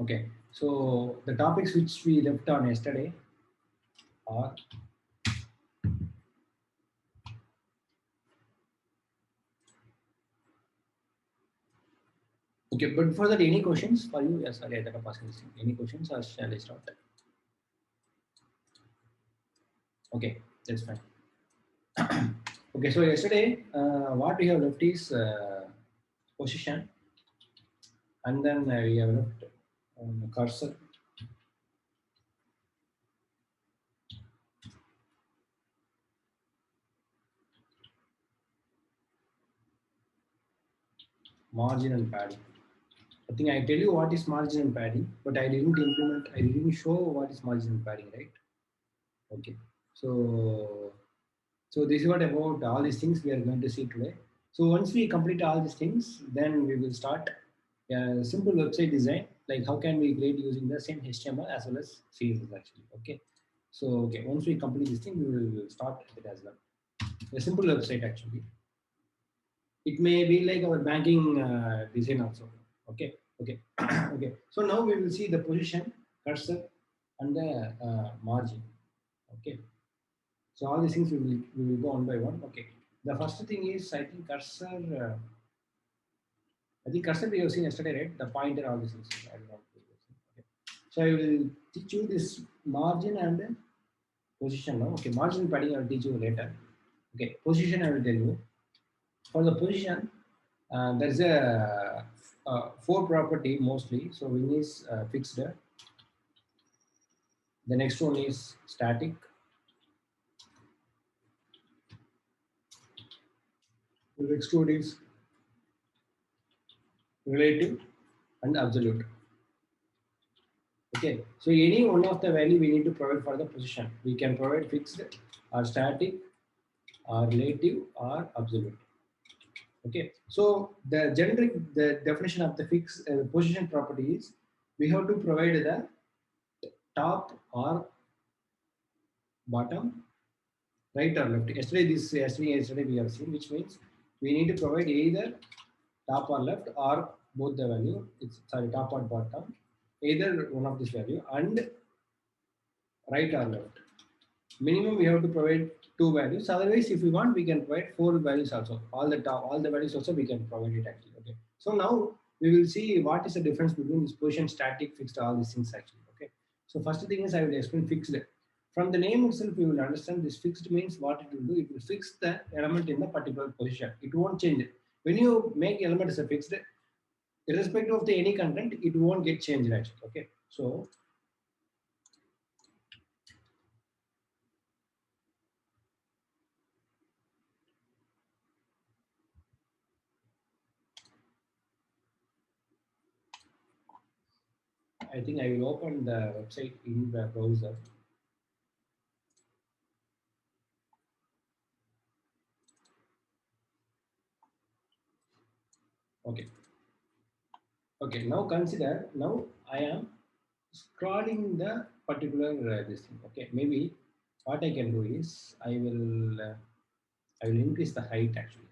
Okay, so the topics which we left on yesterday are okay. But before that, any questions for you? Yes, sorry, I thought of asking this thing. Any questions or shall I start? Okay, that's fine. Okay, so yesterday, what we have left is position, and then we have left cursor, margin, and padding. I think I tell you what is margin and padding, but I didn't show what is margin and padding, right? Okay, so this is what about all these things we are going to see today. So once we complete all these things, then we will start a simple website design, like how can we create using the same HTML as well as CSS actually. Okay, so okay, once we complete this thing, we will start it as well. A simple website actually. It may be like our banking design also. Okay, okay, okay. So now we will see the position, cursor, and the margin. Okay. So all these things we will go one by one. Okay. The first thing is I think cursor. I think cursor we have seen yesterday, right? The pointer, all these things. I don't know. Okay. So I will teach you this margin and position now. Okay. Margin padding I will teach you later. Okay. Position I will tell you. For the position, there's a four property mostly. So one is fixed. The next one is static. The next one is relative and absolute. Okay, so any one of the value we need to provide for the position. We can provide fixed or static or relative or absolute. Okay, so the definition of the fixed position property is we have to provide the top or bottom, right or left. Yesterday we have seen, which means we need to provide either top or left or both the value. It's sorry, top or bottom, either one of this value and right or left. Minimum we have to provide two values. Otherwise, if we want, we can provide four values also. All the values also we can provide it actually. Okay. So now we will see what is the difference between this position, static, fixed, all these things actually. Okay. So first thing is I will explain fixed. From the name itself, we will understand this fixed means what it will do. It will fix the element in the particular position. It won't change it. When you make element as a fixed, irrespective of the any content, it won't get changed actually. Okay. So I think I will open the website in the browser. Okay. Okay. Now consider. Now I am scrolling the particular this thing. Okay. Maybe what I can do is I will increase the height actually.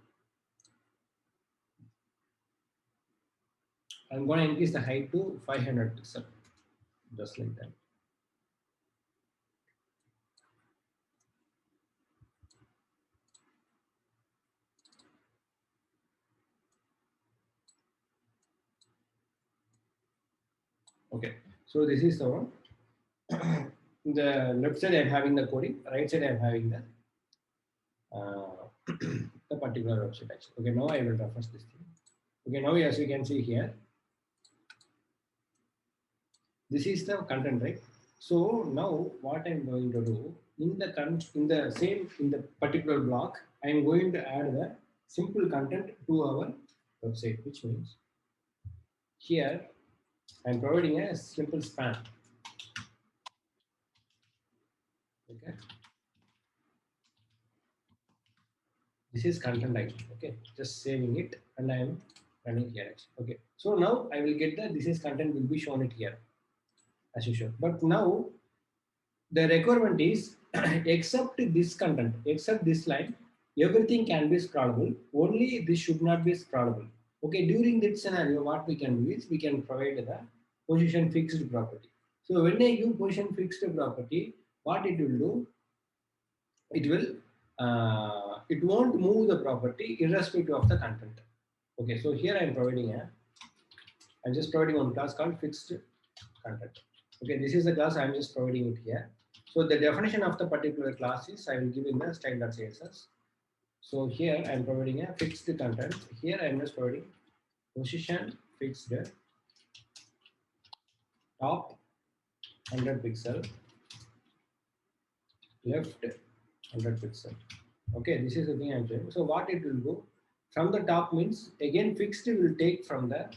I'm going to increase the height to 500 pixel, just like that. Okay. So this is the one. The left side I'm having the coding, right side I'm having the the particular website actually. Okay, now I will reference this thing. Okay, now as you can see here, this is the content, right? So now what I'm going to do in the particular block, I'm going to add the simple content to our website, which means here I'm providing a simple span. Okay. This is content actually. Okay, just saving it and I'm running here actually. Okay, so now I will get the this is content will be shown it here as usual. But now the requirement is except this content, except this line, everything can be scrollable. Only this should not be scrollable. Okay, during that scenario, what we can do is we can provide the position fixed property. So when I give position fixed property, what it will do? It won't move the property irrespective of the content. Okay, so here I'm just providing one class called fixed content. Okay, this is the class I'm just providing it here. So the definition of the particular class is I will give in the style.css. So here I'm providing a fixed content. Here I'm just providing position fixed top 100 pixel, left 100 pixel. Okay, this is the thing I'm doing. So what it will do from the top means again fixed will take from the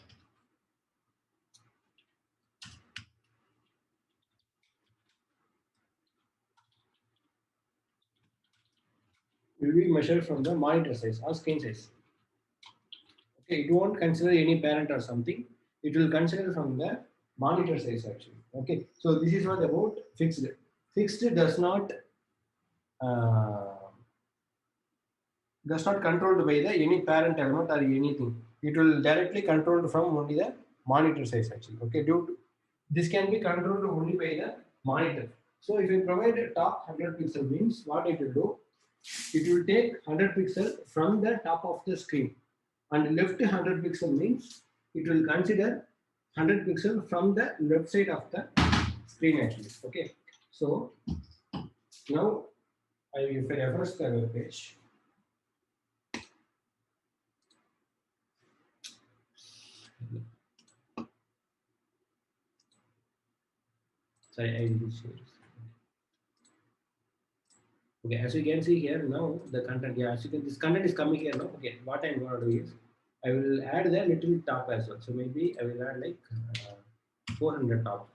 will be measured from the monitor size or screen size. Okay, it won't consider any parent or something. It will consider from the monitor size actually. Okay, so this is what about fixed. Fixed uh, does not controlled by the any parent element or anything. It will directly controlled from only the monitor size actually. Okay, due to this can be controlled only by the monitor. So if you provide a top 100 pixel means what it will do, it will take 100 pixel from the top of the screen, and left 100 pixel means it will consider 100 pixel from the left side of the screen actually. Okay, so now if I refresh the web page, sorry, I will share this. Okay, as you can see here now the content, yeah, as you can, this content is coming here now. Okay, what I'm going to do is I will add the little top as well. So maybe I will add like 400 top.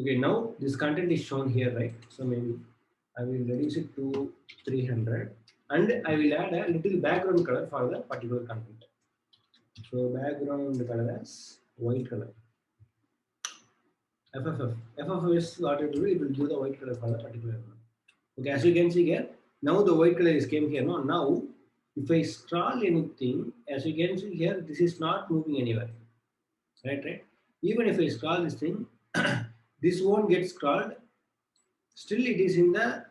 Okay, now this content is shown here, right? So maybe I will reduce it to 300 and I will add a little background color for the particular content. So background color as white color. FFF. FFF is what it will do, it will give the white color for the particular one. Okay, as you can see here, now the white color is came here. No, now if I scroll anything, as you can see here, this is not moving anywhere. Right? Even if I scroll this thing, this won't get scrolled. Still it is in the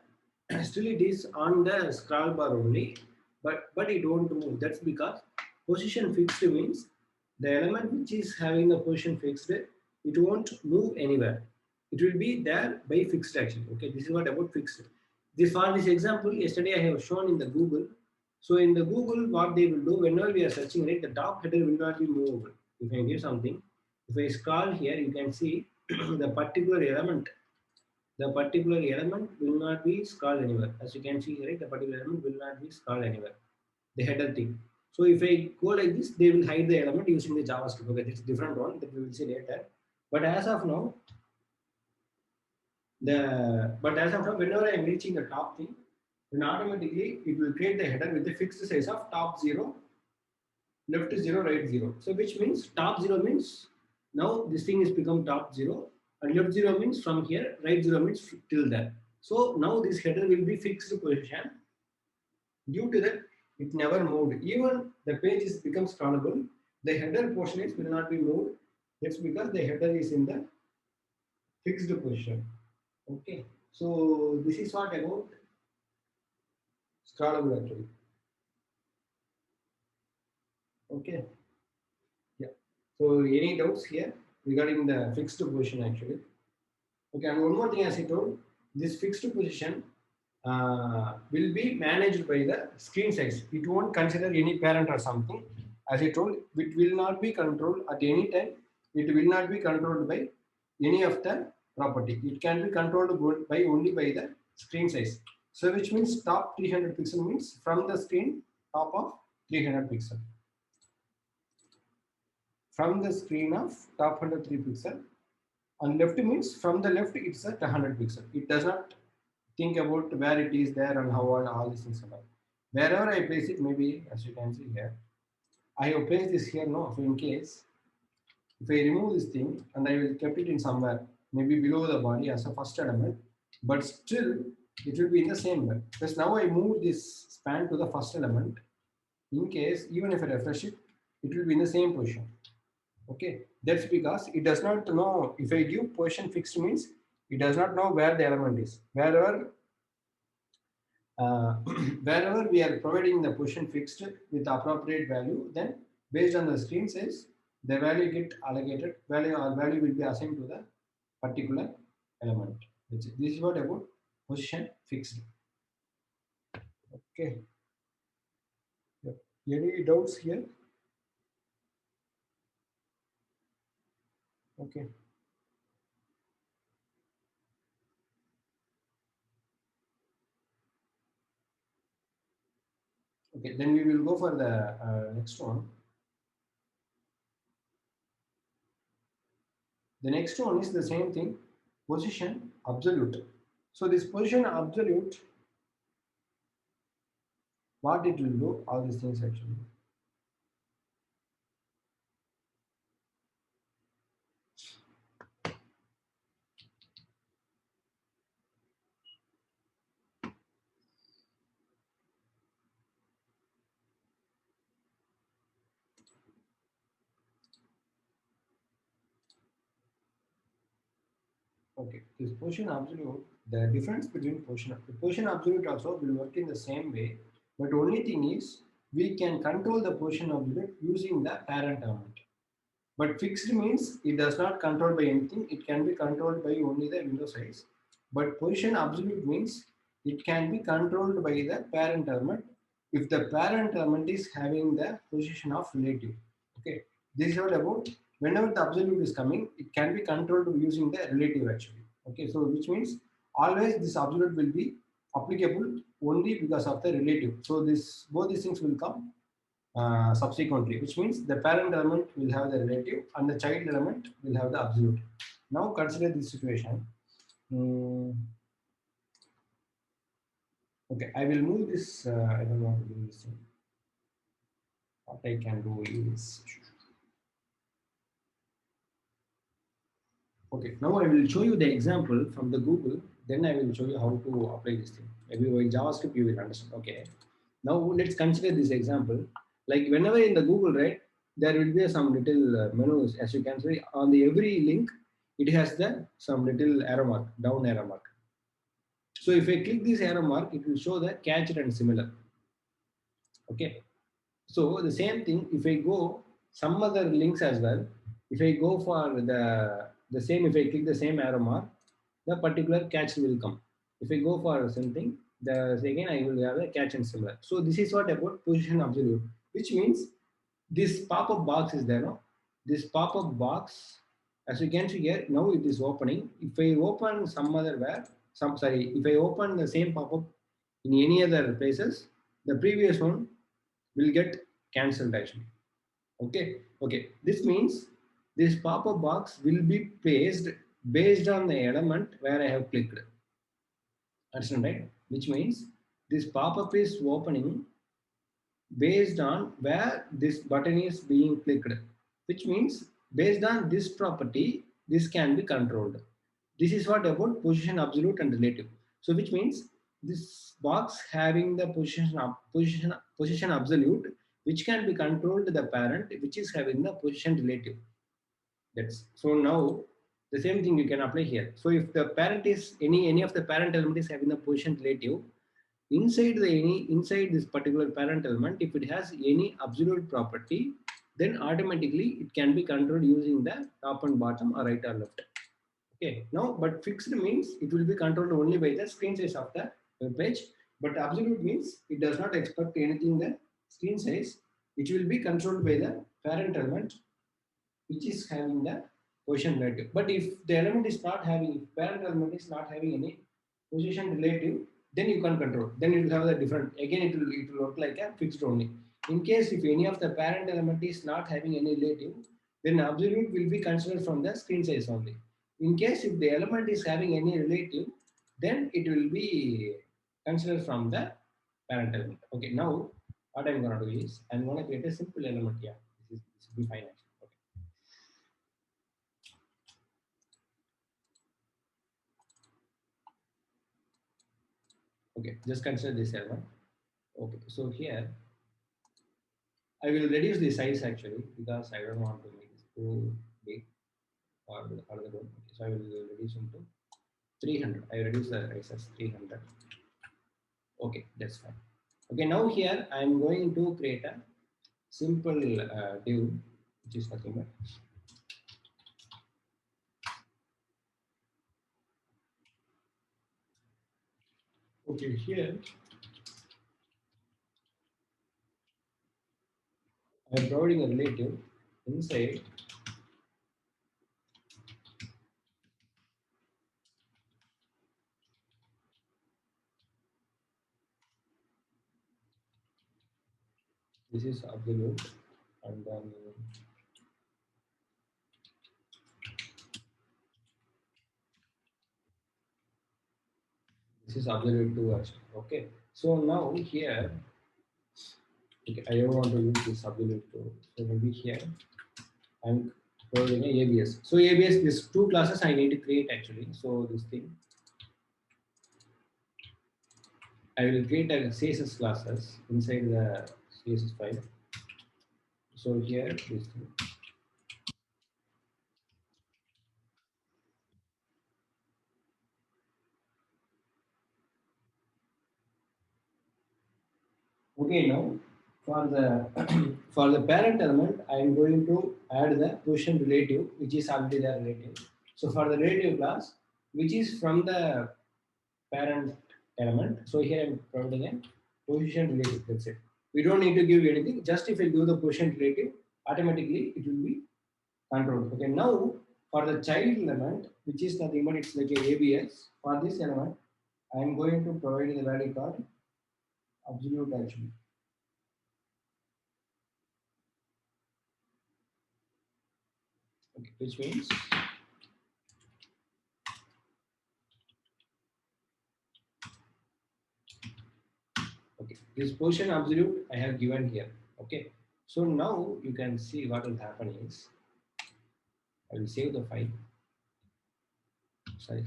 still it is on the scroll bar only, but it won't move. That's because position fixed means the element which is having the position fixed, it won't move anywhere. It will be there by fixed actually. Okay, this is what about fixed. This for this example, yesterday I have shown in the Google. So in the Google, what they will do whenever we are searching, right, the top header will not be movable. If I give something, if I scroll here, you can see the particular element will not be scrolled anywhere. As you can see here, right, the particular element will not be scrolled anywhere. The header thing. So if I go like this, they will hide the element using the JavaScript. Okay, it's a different one that we will see later. But as of now, whenever I am reaching the top thing, then automatically it will create the header with the fixed size of top 0, left 0, right 0. So which means top 0 means now this thing is become top 0, and left 0 means from here, right 0 means till there. So now this header will be fixed position. Due to that, it never moved. Even the page is becomes scrollable, the header portion is will not be moved. That's because the header is in the fixed position. Okay. So this is what about scrollable actually. Okay. Yeah. So any doubts here regarding the fixed position actually? Okay. And one more thing, as I told, this fixed position will be managed by the screen size. It won't consider any parent or something. As I told, it will not be controlled at any time. It will not be controlled by any of the property. It can be controlled by only by the screen size. So which means top 300 pixel means from the screen top of 300 pixel. From the screen of top 103 pixel, and left means from the left it's at 100 pixel. It does not think about where it is there and how all these things are. Wherever I place it, maybe as you can see here, I have placed this here now. So in case if I remove this thing and I will keep it in somewhere, maybe below the body as a first element, but still it will be in the same way. Because now I move this span to the first element. In case even if I refresh it, it will be in the same position. Okay, That's because it does not know. If I give position fixed means it does not know where the element is. Wherever wherever we are providing the position fixed with appropriate value, then based on the screen size, the value get allocated, value will be assigned to the particular element. This is what about position fixed. Okay. Yep. Any doubts here? Okay. Okay. Then we will go for the next one. The next one is the same thing, position absolute. So this position absolute, what it will do, all these things actually. Okay, this position absolute, the difference between the position absolute also will work in the same way, but only thing is we can control the position absolute using the parent element. But fixed means it does not control by anything. It can be controlled by only the window size. But position absolute means it can be controlled by the parent element if the parent element is having the position of relative. Okay, this is all about whenever the absolute is coming, it can be controlled using the relative actually. Okay, so which means always this absolute will be applicable only because of the relative. So this both these things will come subsequently, which means the parent element will have the relative and the child element will have the absolute. Now consider this situation. Mm, okay, I will move this. I don't want to do this thing. What I can do is, okay, now I will show you the example from the Google. Then I will show you how to apply this thing. Maybe in JavaScript you will understand. Okay. Now let's consider this example. Like whenever in the Google, right, there will be some little menus, as you can see on the every link, it has the some little arrow mark, down arrow mark. So if I click this arrow mark, it will show the catched and similar. Okay. So the same thing, if I go some other links as well, if I go for the same, if I click the same arrow mark, the particular catch will come. If I go for something, the again I will have a catch and similar. So this is what about position absolute, which means this pop-up box is there. No? This pop-up box, as you can see here, now it is opening. If I open some other where, if I open the same pop-up in any other places, the previous one will get cancelled actually. Okay, okay. This means this pop-up box will be placed based on the element where I have clicked. Understand, right? Which means this pop-up is opening based on where this button is being clicked, which means based on this property, this can be controlled. This is what about position absolute and relative. So which means this box having the position absolute, which can be controlled the parent, which is having the position relative. That's so now the same thing you can apply here. So if the parent is any of the parent element is having the position relative, inside this particular parent element, if it has any absolute property, then automatically it can be controlled using the top and bottom or right or left. Okay, now but fixed means it will be controlled only by the screen size of the web page, but absolute means it does not expect anything the screen size. It will be controlled by the parent element, which is having the position relative. But if the element is not having, if parent element is not having any position relative, then you can control. Then it will have the different. Again, it will work like a fixed only. In case if any of the parent element is not having any relative, then absolute will be considered from the screen size only. In case if the element is having any relative, then it will be considered from the parent element. Okay, now what I'm going to do is I'm going to create a simple element here. This will be fine actually. Okay. Okay, just consider this element. Okay, so here I will reduce the size actually because I don't want to make it too Okay, or the row. Okay, so I will reduce into 300. I reduce the size as 300. Okay, that's fine. Okay, now here I am going to create a simple div, which is nothing but okay. Here I am providing a relative inside. This is absolute, and then this is absolute two actually. Okay, so now here, okay, I don't want to use this absolute two. So maybe here I'm providing a ABS. So ABS, these two classes I need to create actually. So this thing I will create a CSS classes inside the CSS file. So here this thing. Okay, now for the for the parent element, I am going to add the position relative, which is already the relative. So for the relative class, which is from the parent element, so here I'm providing a position relative. That's it. We don't need to give anything. Just if I give the position relative, automatically it will be controlled. Okay, now for the child element, which is nothing but it's like a ABS. For this element, I am going to provide the value called absolute actually. Okay, which means okay, this position absolute I have given here. Okay, so now you can see what will happen is I will save the file. Sorry.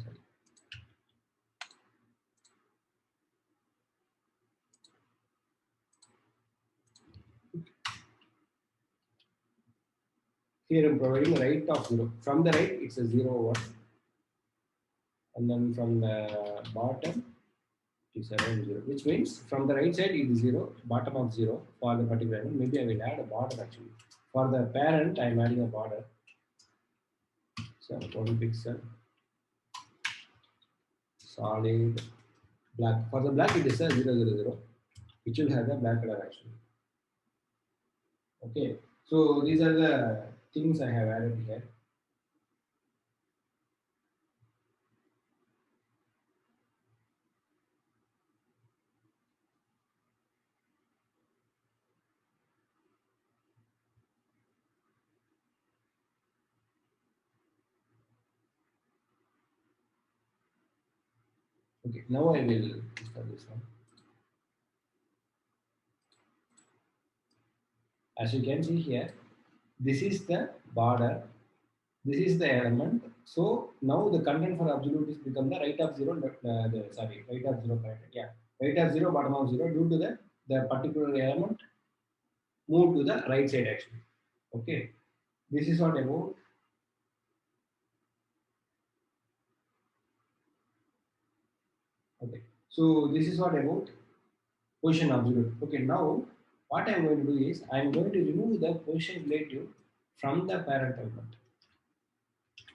Here I'm providing right of zero. From the right, it's a 0, 1, and then from the bottom, it's around 0, which means from the right side, it is 0, bottom of 0 for the particular element. Maybe I will add a border actually. For the parent, I'm adding a border. So 1 pixel, solid, black. For the black, it is a 000, which will have the black color actually. Okay, so these are the things I have added here. Okay, now I will start this one. As you can see here, this is the border, this is the element. So now the content for absolute is become the right of zero, sorry, right of zero, yeah, right of zero, bottom of zero, due to the particular element move to the right side actually. Okay, this is what about. Okay, so this is what about position absolute. Okay, now what I'm going to do is I'm going to remove the position relative from the parent element.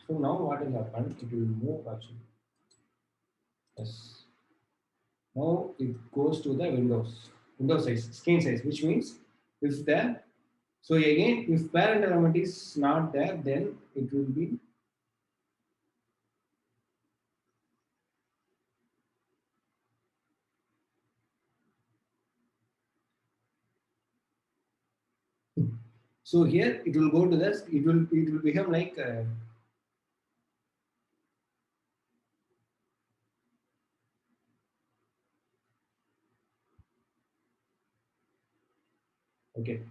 So now what will happen? It will move actually. Yes. Now it goes to the window size, screen size, which means if the so again if parent element is not there, then it will be so here it will go to this. It will become like okay.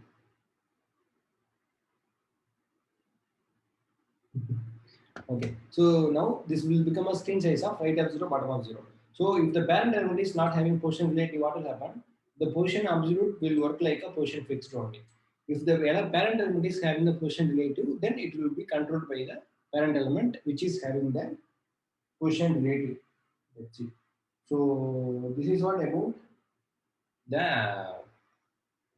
Okay, so now this will become a screen size of right of zero, bottom of zero. So if the parent element is not having position relative, what will happen? The position absolute will work like a position fixed only. If the parent element is having the position relative, then it will be controlled by the parent element, which is having the position relative. That's it. So this is what about the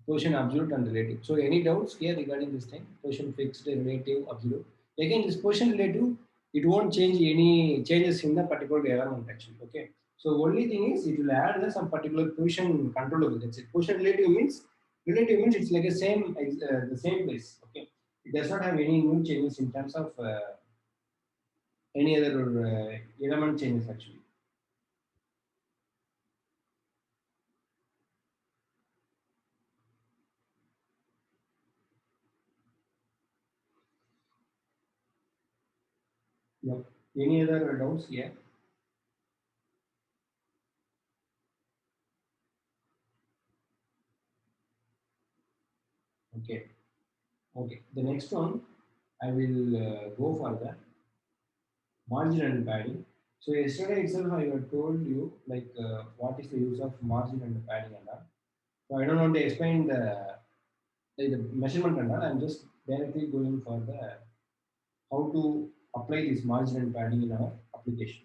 position absolute and relative. So any doubts here regarding this thing? Position fixed, relative, absolute. Again, this position relative, it won't change any changes in the particular element actually. Okay. So only thing is it will add some particular position controllable. That's it. Position relative means it's like the same place. Okay. It does not have any new changes in terms of any other element changes actually. No. Any other doubts here? Okay. Okay. The next one I will go for the margin and padding. So yesterday itself I had told you like what is the use of margin and padding and all. So I don't want to explain the measurement and all. I'm just directly going for the how to apply this margin and padding in our application.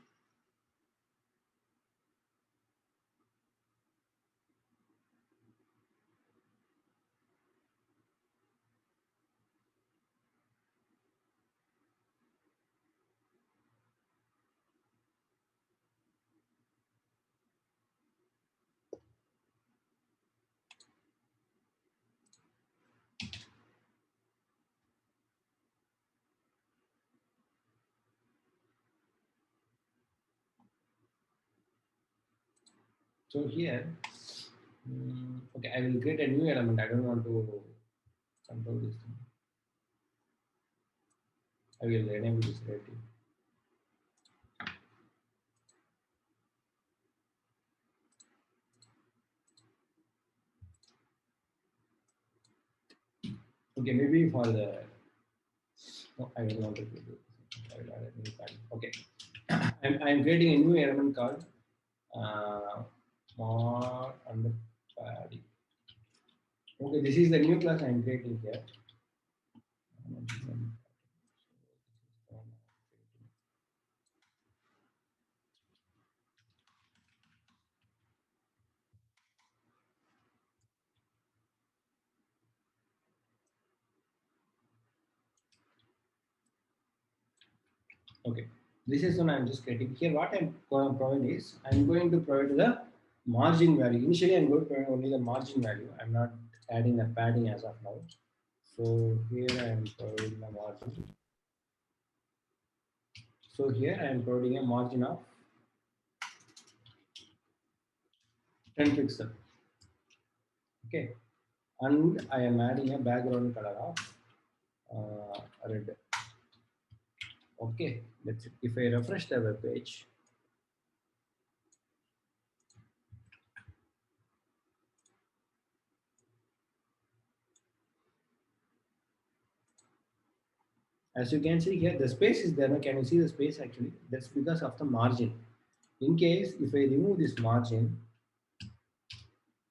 So here, okay, I will create a new element. I don't want to control this thing. I will enable this relative. Okay, maybe for the no, I will not do this. I will add a new padding. Okay, I'm creating a new element called mod and padding. Okay, this is the new class I'm creating here. Okay, this is one I'm just creating here. What I'm going to provide is I'm going to provide the margin value. Initially, I'm going to provide only the margin value. I'm not adding a padding as of now. So here I am providing the margin. So here I am providing a margin of 10 pixel. Okay, and I am adding a background color of red. Okay, that's it. If I refresh the web page, as you can see here, the space is there. Now, can you see the space actually? That's because of the margin. In case if I remove this margin,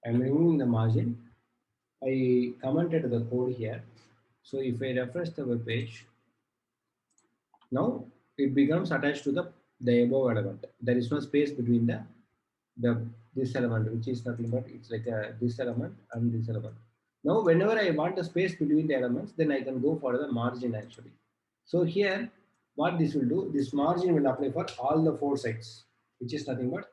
I'm removing the margin. I commented the code here. So if I refresh the web page, now it becomes attached to the above element. There is no space between the this element, which is nothing but it's like this element and this element. Now, whenever I want a space between the elements, then I can go for the margin actually. So here, what this will do, this margin will apply for all the four sides, which is nothing but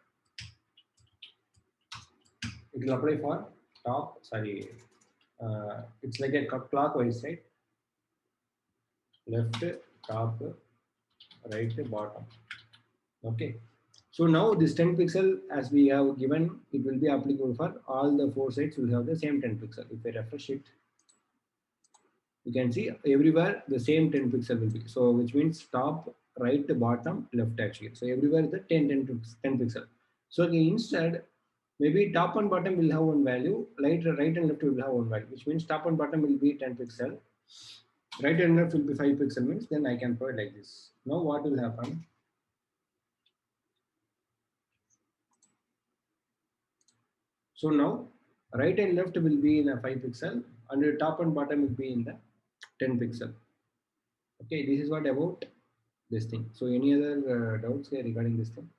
it will apply for top, sorry, it's like a clockwise, right? Left, top, right, bottom. Okay. So now this 10 pixel as we have given, it will be applicable for all the four sides will have the same 10 pixel. If I refresh it, you can see everywhere the same 10 pixel will be. So which means top, right, bottom, left actually. So everywhere the 10 pixel. So okay, instead, maybe top and bottom will have one value, right and left will have one value, which means top and bottom will be 10 pixel, right and left will be 5 pixel means then I can provide like this. Now what will happen? So now right and left will be in a 5 pixel and the top and bottom will be in the 10 pixel. Okay, this is what about this thing. So any other doubts here regarding this thing?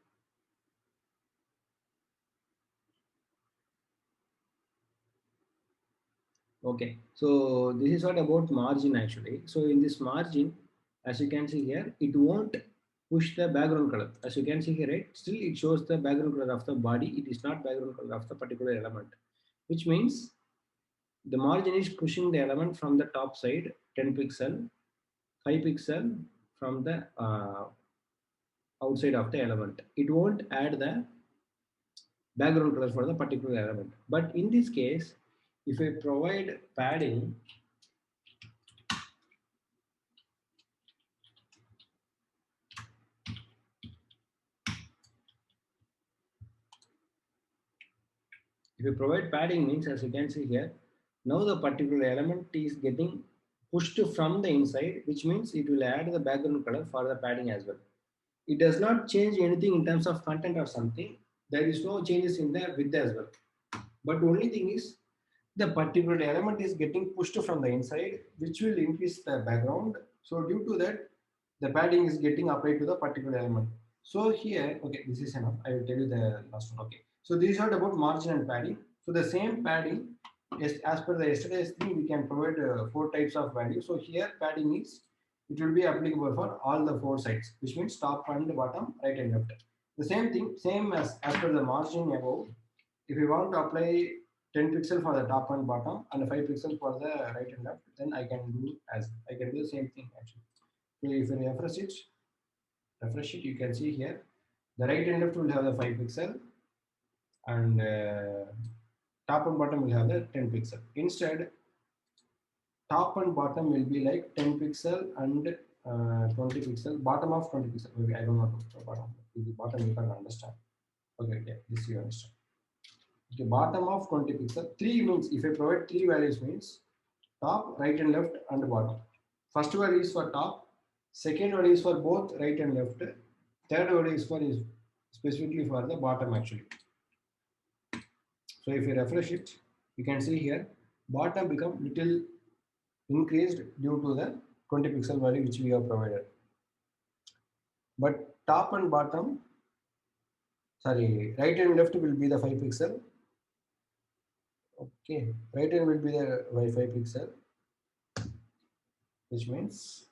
Okay, so this is what about margin actually. So in this margin, as you can see here, it won't push the background color. As you can see here, right? Still it shows the background color of the body. It is not background color of the particular element, which means the margin is pushing the element from the top side 10 pixel, 5 pixel from the outside of the element. It won't add the background color for the particular element. But in this case, if I provide padding, if you provide padding means, as you can see here, now the particular element is getting pushed from the inside, which means it will add the background color for the padding as well. It does not change anything in terms of content or something. There is no changes in the width as well. But only thing is the particular element is getting pushed from the inside, which will increase the background. So due to that, the padding is getting applied to the particular element. So here, okay, this is enough. I will tell you the last one. Okay. So this is not about margin and padding. So the same padding, as per the yesterday's thing, we can provide 4 types of value. So here padding is, it will be applicable for all the 4 sides, which means top and bottom, right and left. The same thing, same as per the margin above. If you want to apply 10 pixel for the top and bottom and 5 pixel for the right and left, then I can do the same thing actually. So if you refresh it, you can see here the right and left will have the 5 pixel and top and bottom will have the 10 pixel. Instead, top and bottom will be like 10 pixel and 20 pixel, bottom of 20 pixel. Maybe I don't know the bottom. The bottom you can understand. Okay, this you understand. Okay, bottom of 20 pixel. 3 means if I provide 3 values means top, right and left and bottom. First value is for top, second value is for both right and left, third value is for specifically for the bottom actually. So if you refresh it, you can see here bottom become little increased due to the 20 pixel value which we have provided. But top and bottom, sorry, right and left will be the 5 pixel. Okay, right hand will be the Wi-Fi pixel, which means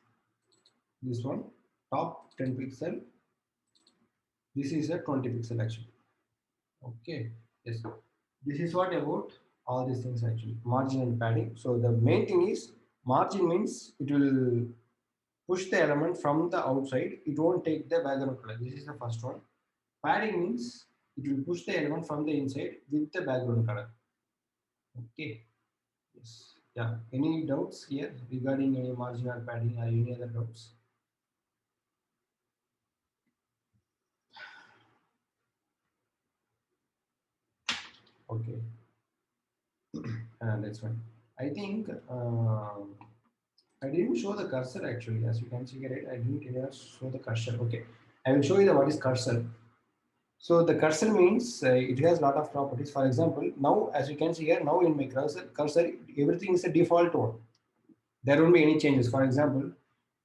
this one top 10 pixel. This is a 20 pixel actually. Okay, yes. This is what about all these things actually, margin and padding. So the main thing is margin means it will push the element from the outside. It won't take the background color. This is the first one. Padding means it will push the element from the inside with the background color. Okay. Yes. Yeah. Any doubts here regarding any margin or padding or any other doubts? Okay. That's fine. I think I didn't show the cursor actually. As you can see here, right? I didn't show the cursor. Okay. I will show you what is cursor. So the cursor means it has a lot of properties. For example, now as you can see here, now in my cursor, everything is a default one. There won't be any changes. For example,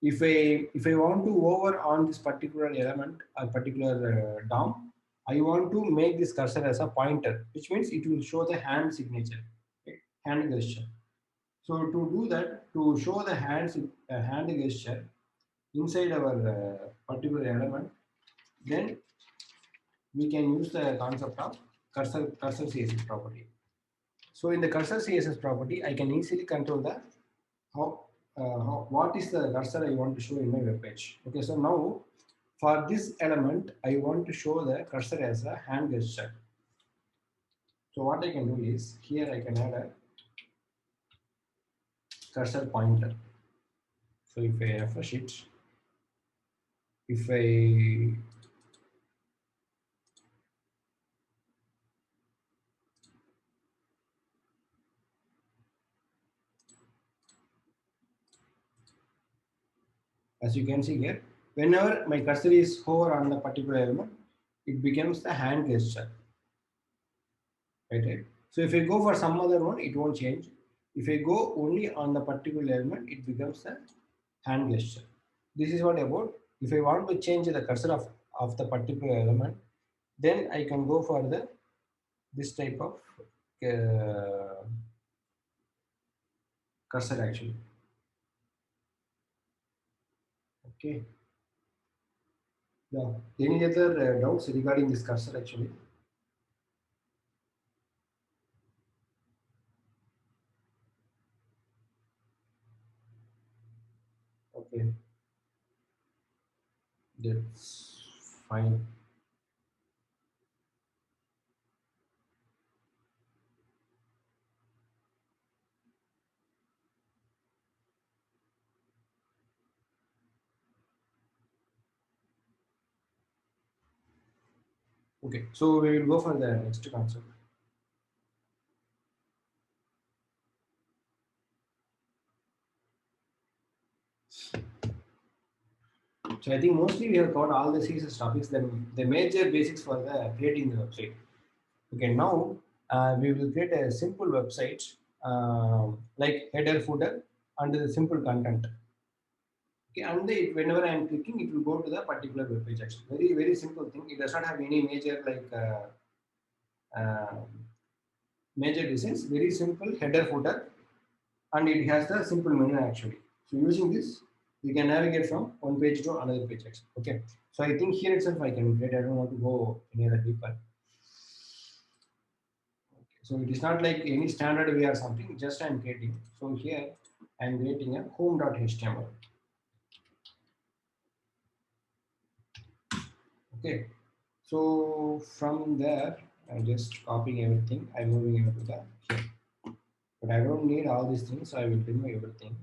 if I want to hover on this particular element or particular DOM, I want to make this cursor as a pointer, which means it will show the hand signature, okay? Hand gesture. So to do that, to show the hand gesture inside our particular element, then we can use the concept of cursor CSS property. So in the cursor CSS property, I can easily control the what is the cursor I want to show in my web page. Okay, so now for this element, I want to show the cursor as a hand gesture. So what I can do is here I can add a cursor pointer. So if I refresh it, if I as you can see here, whenever my cursor is hover on the particular element, it becomes the hand gesture. Right? So if I go for some other one, it won't change. If I go only on the particular element, it becomes a hand gesture. This is what about if I want to change the cursor of the particular element, then I can go for the this type of uh, cursor actually. Okay. Yeah. Any other doubts regarding this cursor actually? Okay, that's fine. Okay, so we will go for the next concept. So I think mostly we have covered all the CSS topics, the major basics for the creating the website. Okay, now we will create a simple website like header, footer, and the simple content. Okay, and whenever I am clicking, it will go to the particular web page. Actually, very simple thing. It does not have any major uh, major designs. Very simple header, footer, and it has the simple menu actually. So using this, we can navigate from one page to another page actually. Okay. So I think here itself I can create. I don't want to go any other deeper. So it is not like any standard way or something, just I'm creating. So here I'm creating a home.html. Okay. So from there, I'm just copying everything. I'm moving into the here. But I don't need all these things, so I will remove everything.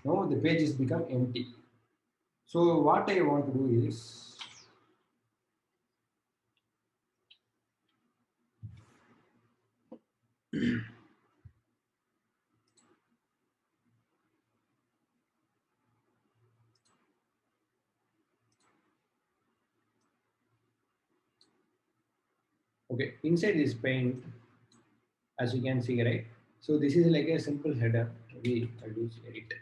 Now the page is become empty. So what I want to do is, okay, inside this paint, as you can see, right? So this is like a simple header. We use edit.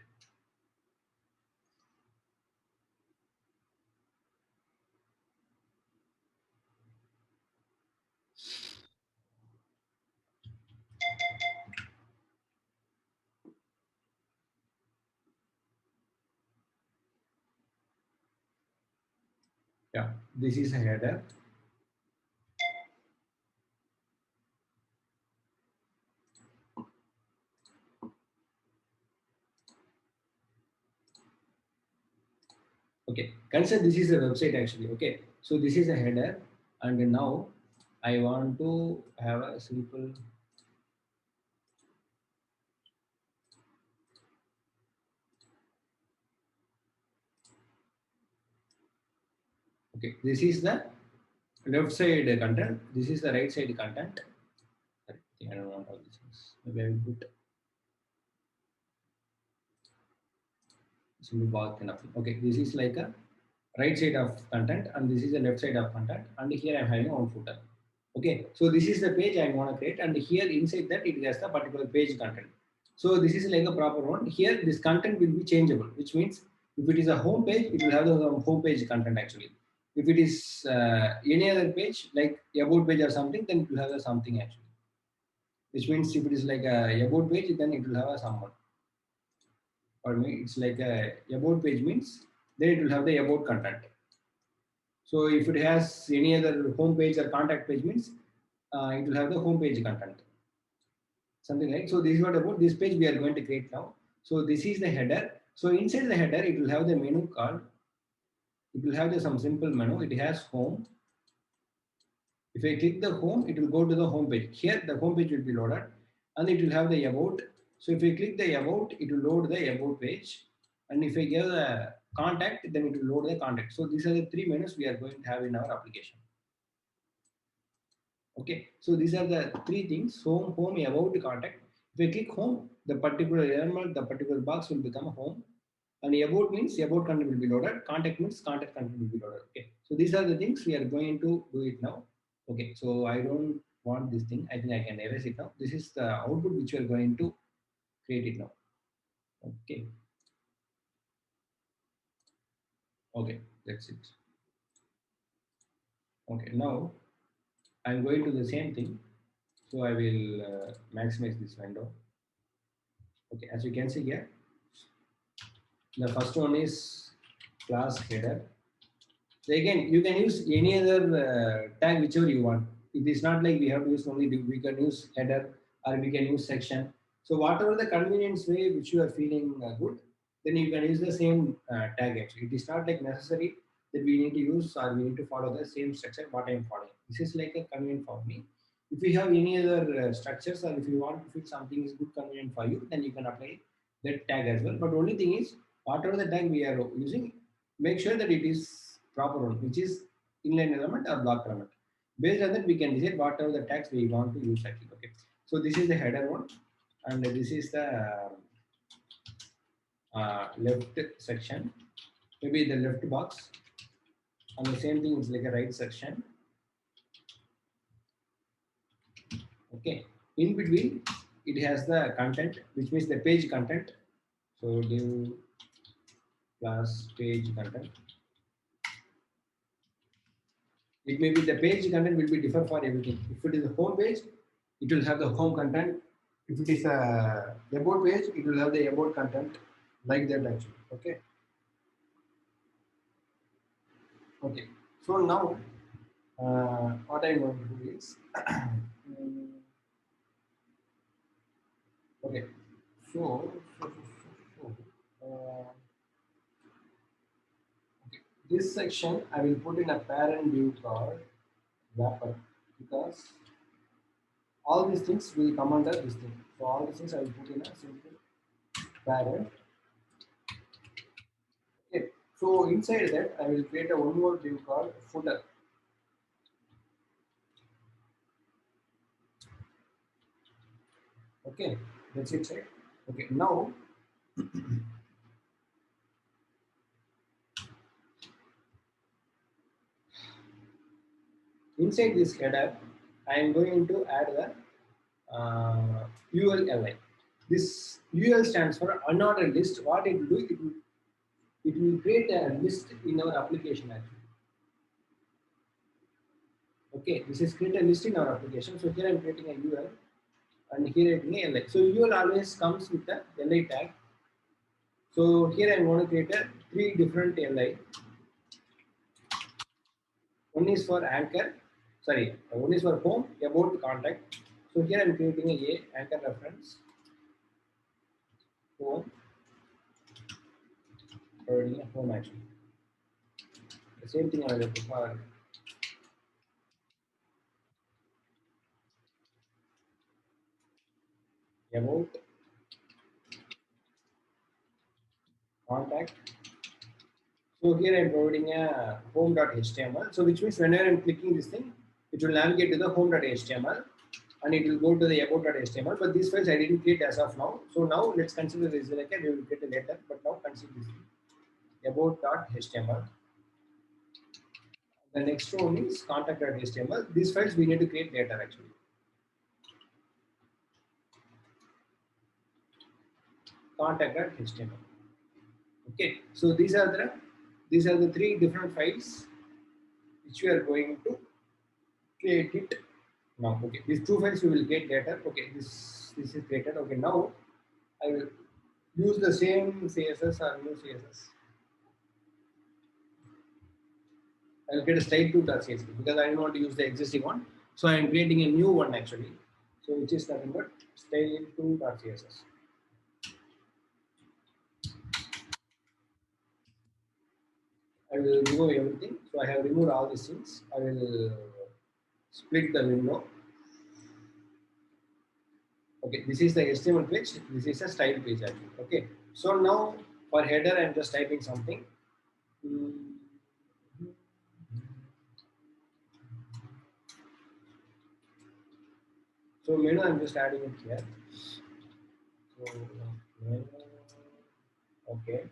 Yeah, this is a header. Okay, consider this is a website actually. Okay, so this is a header, and now I want to have a simple. Okay, this is the left side content. This is the right side content. Sorry, I think I don't want all these things. Maybe I will put simple bar kind of thing. Okay, this is like a right side of content, and this is the left side of content, and here I'm having one footer. Okay, so this is the page I want to create, and here inside that it has the particular page content. So this is like a proper one. Here this content will be changeable, which means if it is a home page, it will have the home page content actually. If it is any other page like about page or something, then it will have a something actually. Which means if it is like a about page, then it will have a someone. Or it's like a about page means then it will have the about content. So if it has any other home page or contact page means it will have the home page content. Something like so. This is what about this page we are going to create now. So this is the header. So inside the header, it will have the menu called. It will have the some simple menu. It has home. If I click the home, it will go to the home page. Here the home page will be loaded, and it will have the about. So if I click the about, it will load the about page, and if I give the contact, then it will load the contact. So these are the three menus we are going to have in our application. Okay, so these are the three things: home, about, contact. If I click home, the particular element, the particular box will become a home, and about means about content will be loaded. Contact means contact content will be loaded. Okay, so these are the things we are going to do it now. Okay, so I don't want this thing, I think I can erase it now. This is the output which we are going to create it now. Okay. Okay, that's it. Okay, now I'm going to the same thing. So I will maximize this window. Okay, as you can see here, the first one is class header. So again, you can use any other tag whichever you want. It is not like we have to use only div. We can use header or we can use section. So whatever the convenience way which you are feeling good, then you can use the same tag actually. It is not like necessary that we need to use or we need to follow the same structure what I am following. This is like a convenient for me. If you have any other structures or if you want to feel something is good convenient for you, then you can apply that tag as well. But only thing is, whatever the tag we are using, make sure that it is proper one, which is inline element or block element. Based on that, we can decide whatever the tags we want to use actually. Okay. So this is the header one, and this is the left section. Maybe the left box, and the same thing is like a right section. Okay. In between, it has the content, which means the page content. So div plus page content. It may be the page content will be different for everything. If it is a home page, it will have the home content. If it is a about page, it will have the about content like that actually. Okay. Okay. So now, what I'm going to do is, okay. So, okay. This section I will put in a parent view called wrapper because all these things will come under this thing. So all these things I will put in a simple parent. Okay. So inside that I will create a one more view called footer. Okay, that's it, right? Okay, now inside this header, I am going to add the ULLI. This UL stands for unordered list. What it will do, it will create a list in our application actually. Okay, this is create a list in our application. So here I'm creating a UL and here I'm creating a LI. So UL always comes with the LI tag. So here I'm going to create a three different LI. One is for anchor, sorry, one is for home, about, contact. So here I'm creating a anchor reference, home, providing a home actually. The same thing I will do for about, contact. So here I'm providing a home.html. So which means whenever I'm clicking this thing, it will navigate to the home.html and it will go to the about.html. But these files I didn't create as of now. So now let's consider this like we will get it later. But now consider this about.html. The next one is contact.html. These files we need to create later actually. Contact.html. Okay, so these are the three different files which we are going to create it now. Okay, these two files we will get later. Okay, this is created. Okay, now I will use the same CSS or new CSS. I will get a style2.csv because I don't want to use the existing one. So I am creating a new one actually. So which is nothing but style2.css. I will remove everything. So I have removed all these things. I will split the window. Okay, this is the HTML page. This is a style page actually. Okay, so now for header, I'm just typing something. So menu, I'm just adding it here. So menu, okay.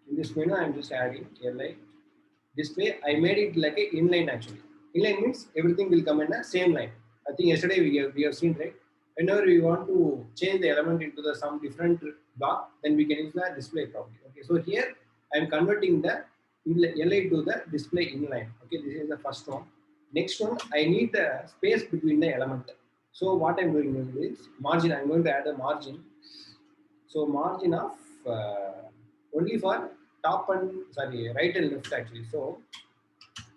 In this menu, I'm just adding li. Display, I made it like a inline actually. Inline means everything will come in the same line. I think yesterday we have seen, right? Whenever we want to change the element into the some different block, then we can use the display property. Okay, so here I am converting the LI to the display inline. Okay, this is the first one. Next one, I need the space between the element. So what I'm doing is margin. I'm going to add a margin. So margin of only for top and sorry right and left actually. So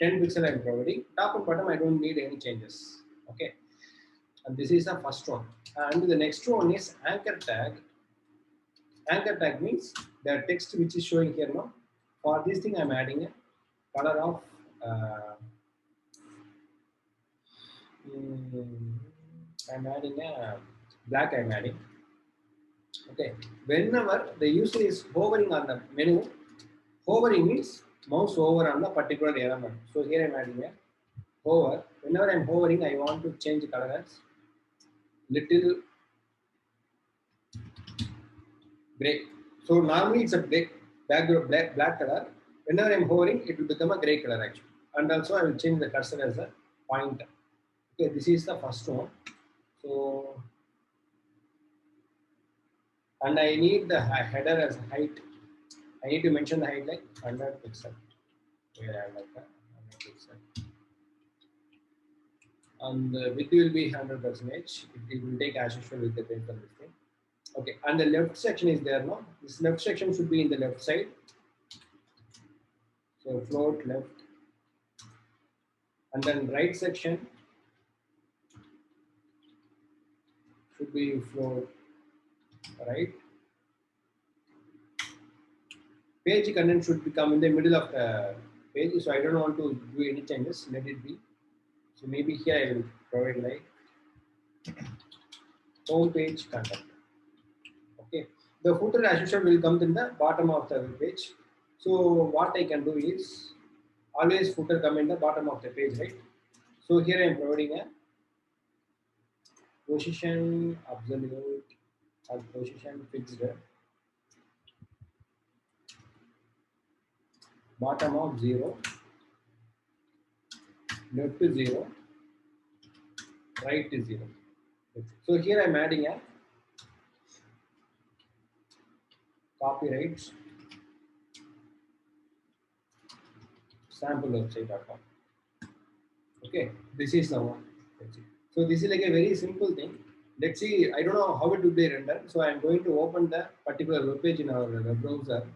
10 pixel I'm providing. Top and bottom I don't need any changes. Okay, and this is the first one. And the next one is anchor tag. Anchor tag means the text which is showing here now. For this thing I'm adding a color of I'm adding a black. I'm adding. Okay, whenever the user is hovering on the menu, hovering means mouse over on the particular element. So here I'm adding a hover. Whenever I'm hovering, I want to change the color as little gray. So normally it's a background black color. Whenever I'm hovering, it will become a gray color actually. And also I will change the cursor as a pointer. Okay, this is the first one. So and I need the header as height. I need to mention the height like 100 pixel. Where I like that 100 pixel. And the width will be 100%. It will take as usual with the depth of this thing. Okay, and the left section is there now. This left section should be in the left side. So float left. And then right section should be float right. Page content should become in the middle of the page. So I don't want to do any changes. Let it be. So maybe here I will provide like home page content. Okay. The footer as usual will come in the bottom of the page. So what I can do is always footer come in the bottom of the page, right? So here I am providing a position absolute or position fixed, bottom of 0, left to 0, right to 0. So here I am adding a copyrights sample website.com. Okay, this is the one. So this is like a very simple thing. Let's see, I don't know how it will be rendered. So I'm going to open the particular web page in our web browser.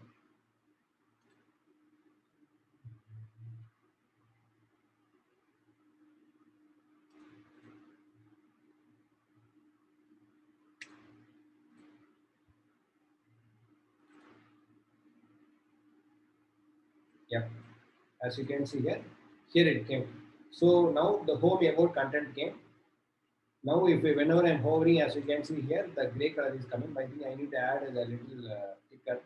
Yeah, as you can see here it came. So now the home about content came. Now whenever I'm hovering, as you can see here, the gray color is coming. I think I need to add a little ticker.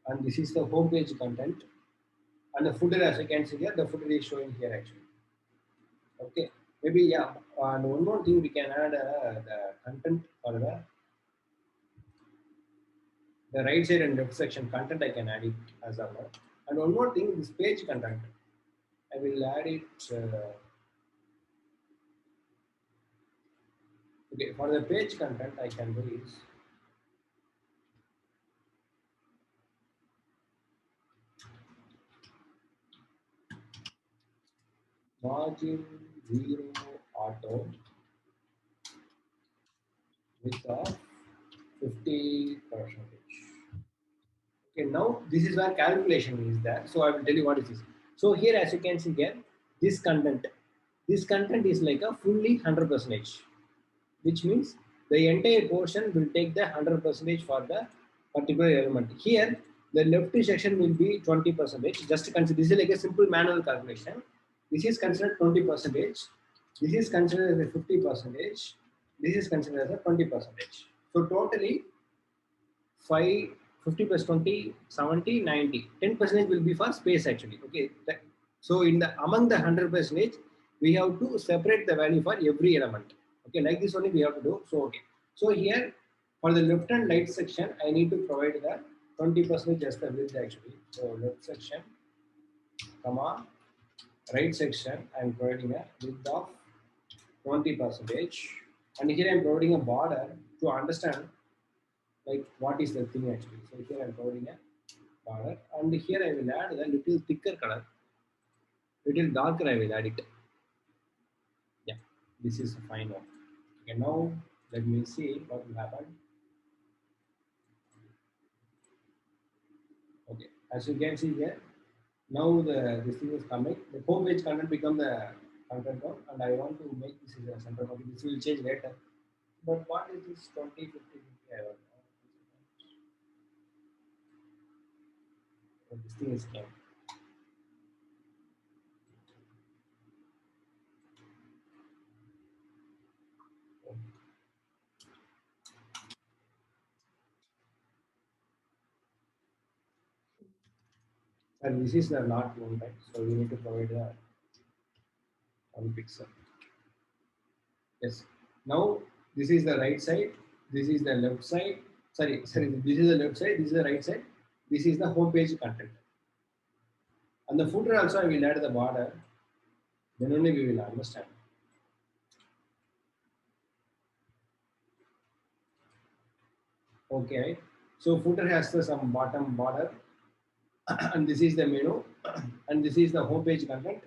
And this is the home page content. And the footer, as you can see here, the footer is showing here actually. Okay, maybe yeah. And one more thing, we can add the content or the right side and left section content. I can add it as of now. And one more thing, this page content, I will add it. Okay, for the page content, I can do is margin 0 auto with a 50%. Okay, now this is where calculation is there. So I will tell you what is this. So here, as you can see here, this content is like a fully 100%, which means the entire portion will take the 100% for the particular element. Here, the left section will be 20%. Just consider this is like a simple manual calculation. This is considered 20%. This is considered as a 50%. This is considered as a 20%. So totally 5, 50 plus 20, 70, 90. 10% will be for space actually. Okay. So in the among the 100%, we have to separate the value for every element. Okay, like this only we have to do. So okay. So here for the left and right section, I need to provide the 20% just the width actually. So left section, comma, right section, I'm providing a width of 20%, and here I'm providing a border to understand like what is the thing actually. So here I'm providing a border, and here I will add a little thicker color, little darker I will add it. Yeah, this is fine now. Okay, now let me see what will happen. Okay, as you can see here, now this thing is coming. The home page content become the content one, and I want to make this is a center point. This will change later. But what is this 20, 50, 50? I don't know. This thing is came. And this is the not one, right? So we need to provide a one pixel. Yes. Now this is the right side. This is the left side. Sorry. This is the left side. This is the right side. This is the home page content. And the footer also I will add the border. Then only we will understand. Okay. So footer has the some bottom border, and this is the menu, and this is the home page content,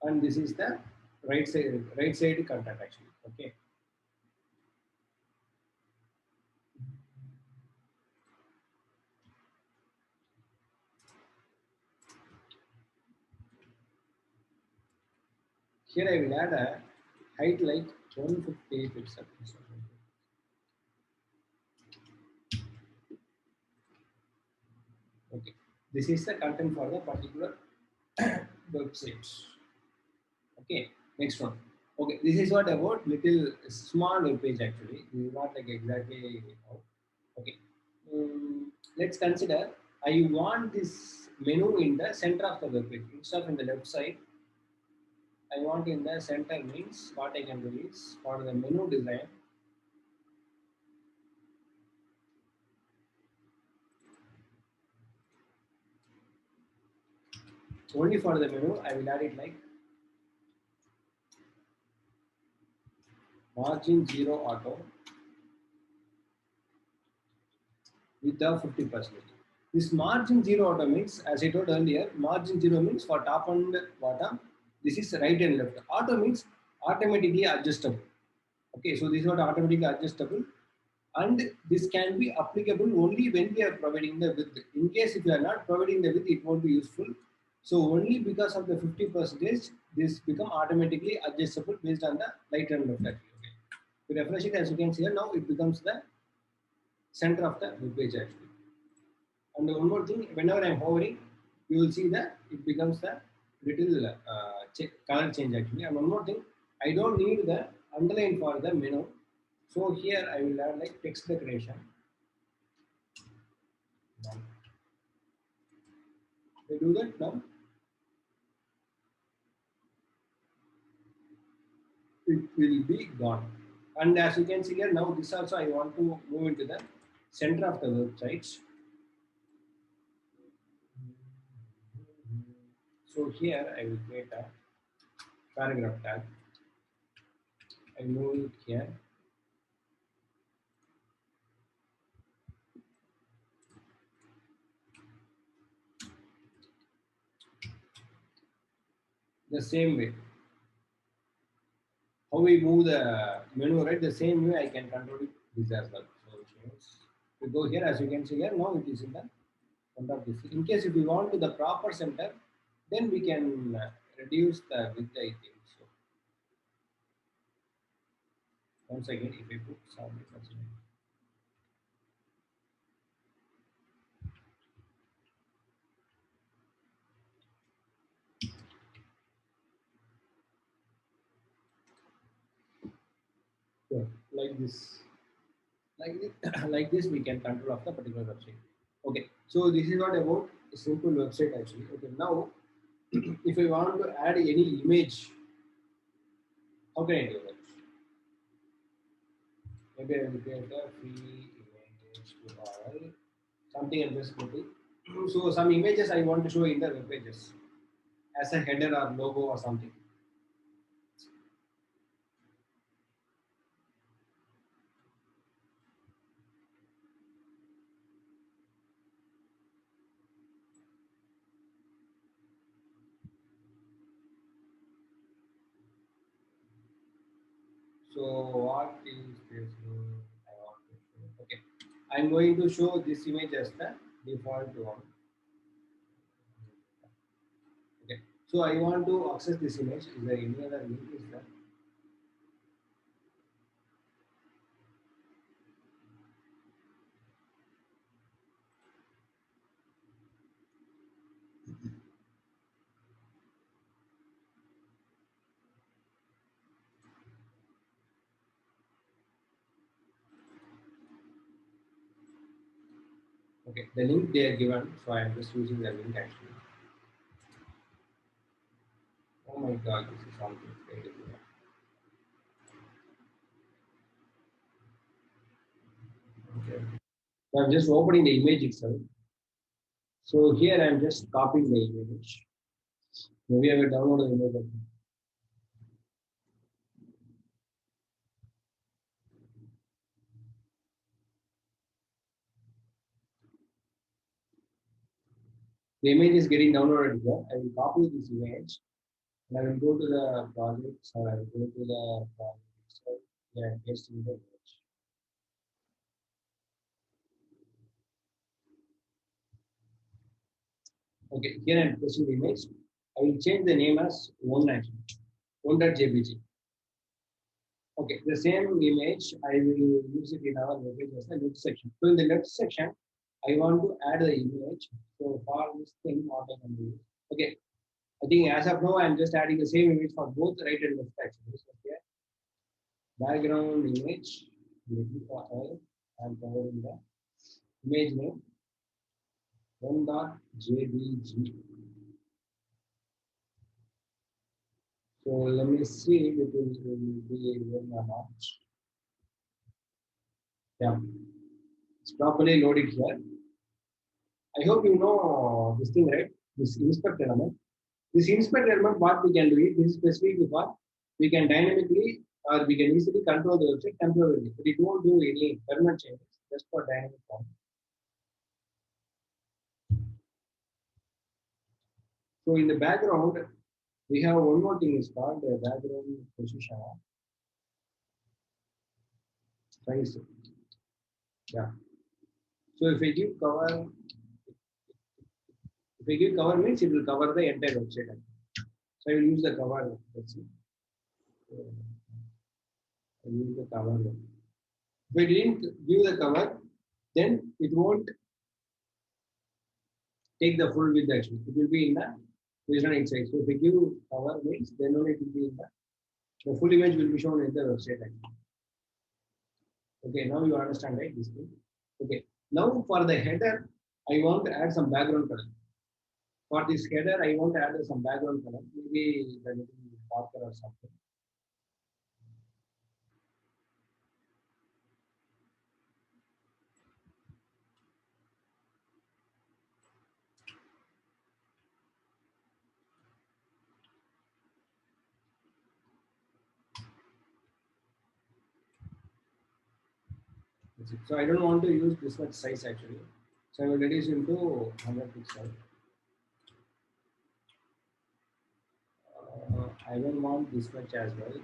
and this is the right side content actually. Okay. Here I will add a height like 150 pixels. Okay. This is the content for the particular websites. Okay. Next one. Okay. This is what about little small web page actually. This is not like exactly how. Okay. Let's consider I want this menu in the center of the web page instead of in the left side. I want in the center means what I can do is for the menu design. Only for the menu, I will add it like margin 0 auto with the 50%. This margin 0 auto means, as I told earlier, margin 0 means for top and bottom. This is right and left. Auto means automatically adjustable. Okay, so this is not automatically adjustable, and this can be applicable only when we are providing the width. In case if you are not providing the width, it won't be useful. So only because of the 50%, this become automatically adjustable based on the right and left. Okay. If you refresh it, as you can see here, now it becomes the center of the web page actually. And one more thing, whenever I'm hovering, you will see that it becomes the little color change actually. And one more thing, I don't need the underline for the menu. So here I will add like text decoration. I do that now. It will be gone. And as you can see here, now this also I want to move into the center of the website. So here I will create a paragraph tag. I move it here. The same way. How we move the menu, right? The same way I can control it this as well. So which means we go here, as you can see here, now it is in the front of this. In case if we want to the proper center, then we can reduce the width I think. So once again, if we put some like this, like this, like this, we can control of the particular website. Okay, so this is not about a simple website actually. Okay, now if I want to add any image, how can I do that? Maybe I will create a free image URL, something accessibility. So some images I want to show in the web pages. as a header or logo or something. So what is this? I want to show. Okay, I'm going to show this image as the default one. Okay, so I want to access this image. Is there any other link? Is there? Okay, the link they are given, so I'm just using the link actually. Oh my god, this is something very good. Okay, so I'm just opening the image itself. So here I'm just copying the image. Maybe I will download the image. The image is getting downloaded here. I will copy this image and I will go to the project, or I will go to the project. So yeah, pasting the image. Okay, here I'm pasting the image. I will change the name as one actually, one.jpg. Okay, the same image I will use it in our webpage as the left section. So in the left section, I want to add the image. So for this thing, what I can do. Okay, I think as of now, I'm just adding the same image for both right and left actually. So here, background image, I'm covering the image name one.jpg. So let me see if it will be when or not. Yeah, it's properly loaded here. I hope you know this thing, right? This inspect element. This inspect element, what we can do is, this is specifically for we can dynamically or we can easily control the website temporarily. But it won't do any permanent changes, just for dynamic form. So in the background, we have one more thing is called the background position size. Yeah. So if I give cover means it will cover the entire website. So I will use the cover. Let's see. So I will use the cover. If I didn't give the cover, then it won't take the full width actually. It will be in the original inside. So if we give cover means then only it will be in the full image will be shown in the website actually. Okay, now you understand, right? This thing. Okay. Now for the header, I want to add some background color. For this header, I want to add some background color, maybe the little darker or something. So I don't want to use this much size actually. So I will reduce into 100 pixel. I don't want this much as well.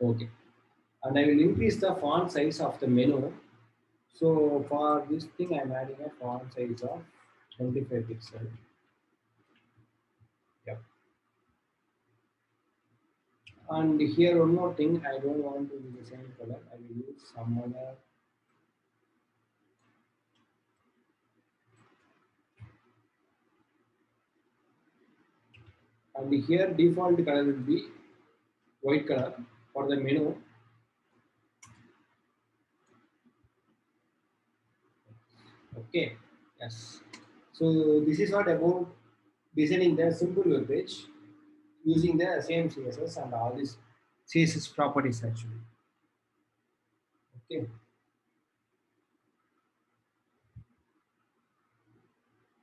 Okay. And I will increase the font size of the menu. So for this thing, I'm adding a font size of 25 pixel. Yep. And here one more thing, I don't want to use the same color. I will use some other. And here default color will be white color for the menu. Okay. Yes. So this is what about designing the simple web page using the same CSS and all these CSS properties actually. Okay.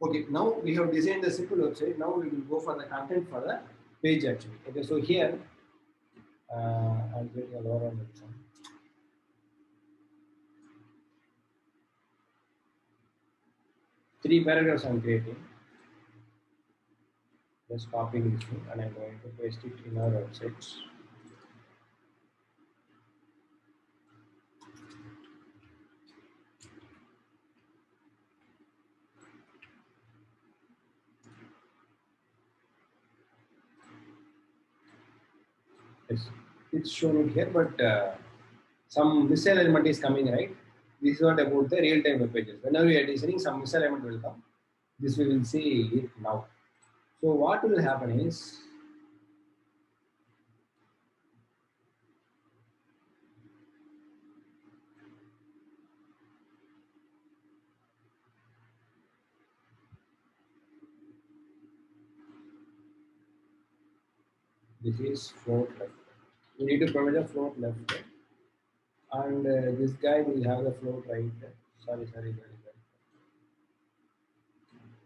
Okay, now we have designed the simple website. Now we will go for the content for the page actually. Okay, so here I'm creating a lot of website. Three paragraphs I'm creating. Just copying this thing and I'm going to paste it in our website. It's shown it here, but some misalignment is coming, right? This is what about the real-time web pages. Whenever we are designing, some misalignment will come. This we will see it now. So what will happen is, this is float left. We need to provide a float left, and this guy will have the float right. Sorry.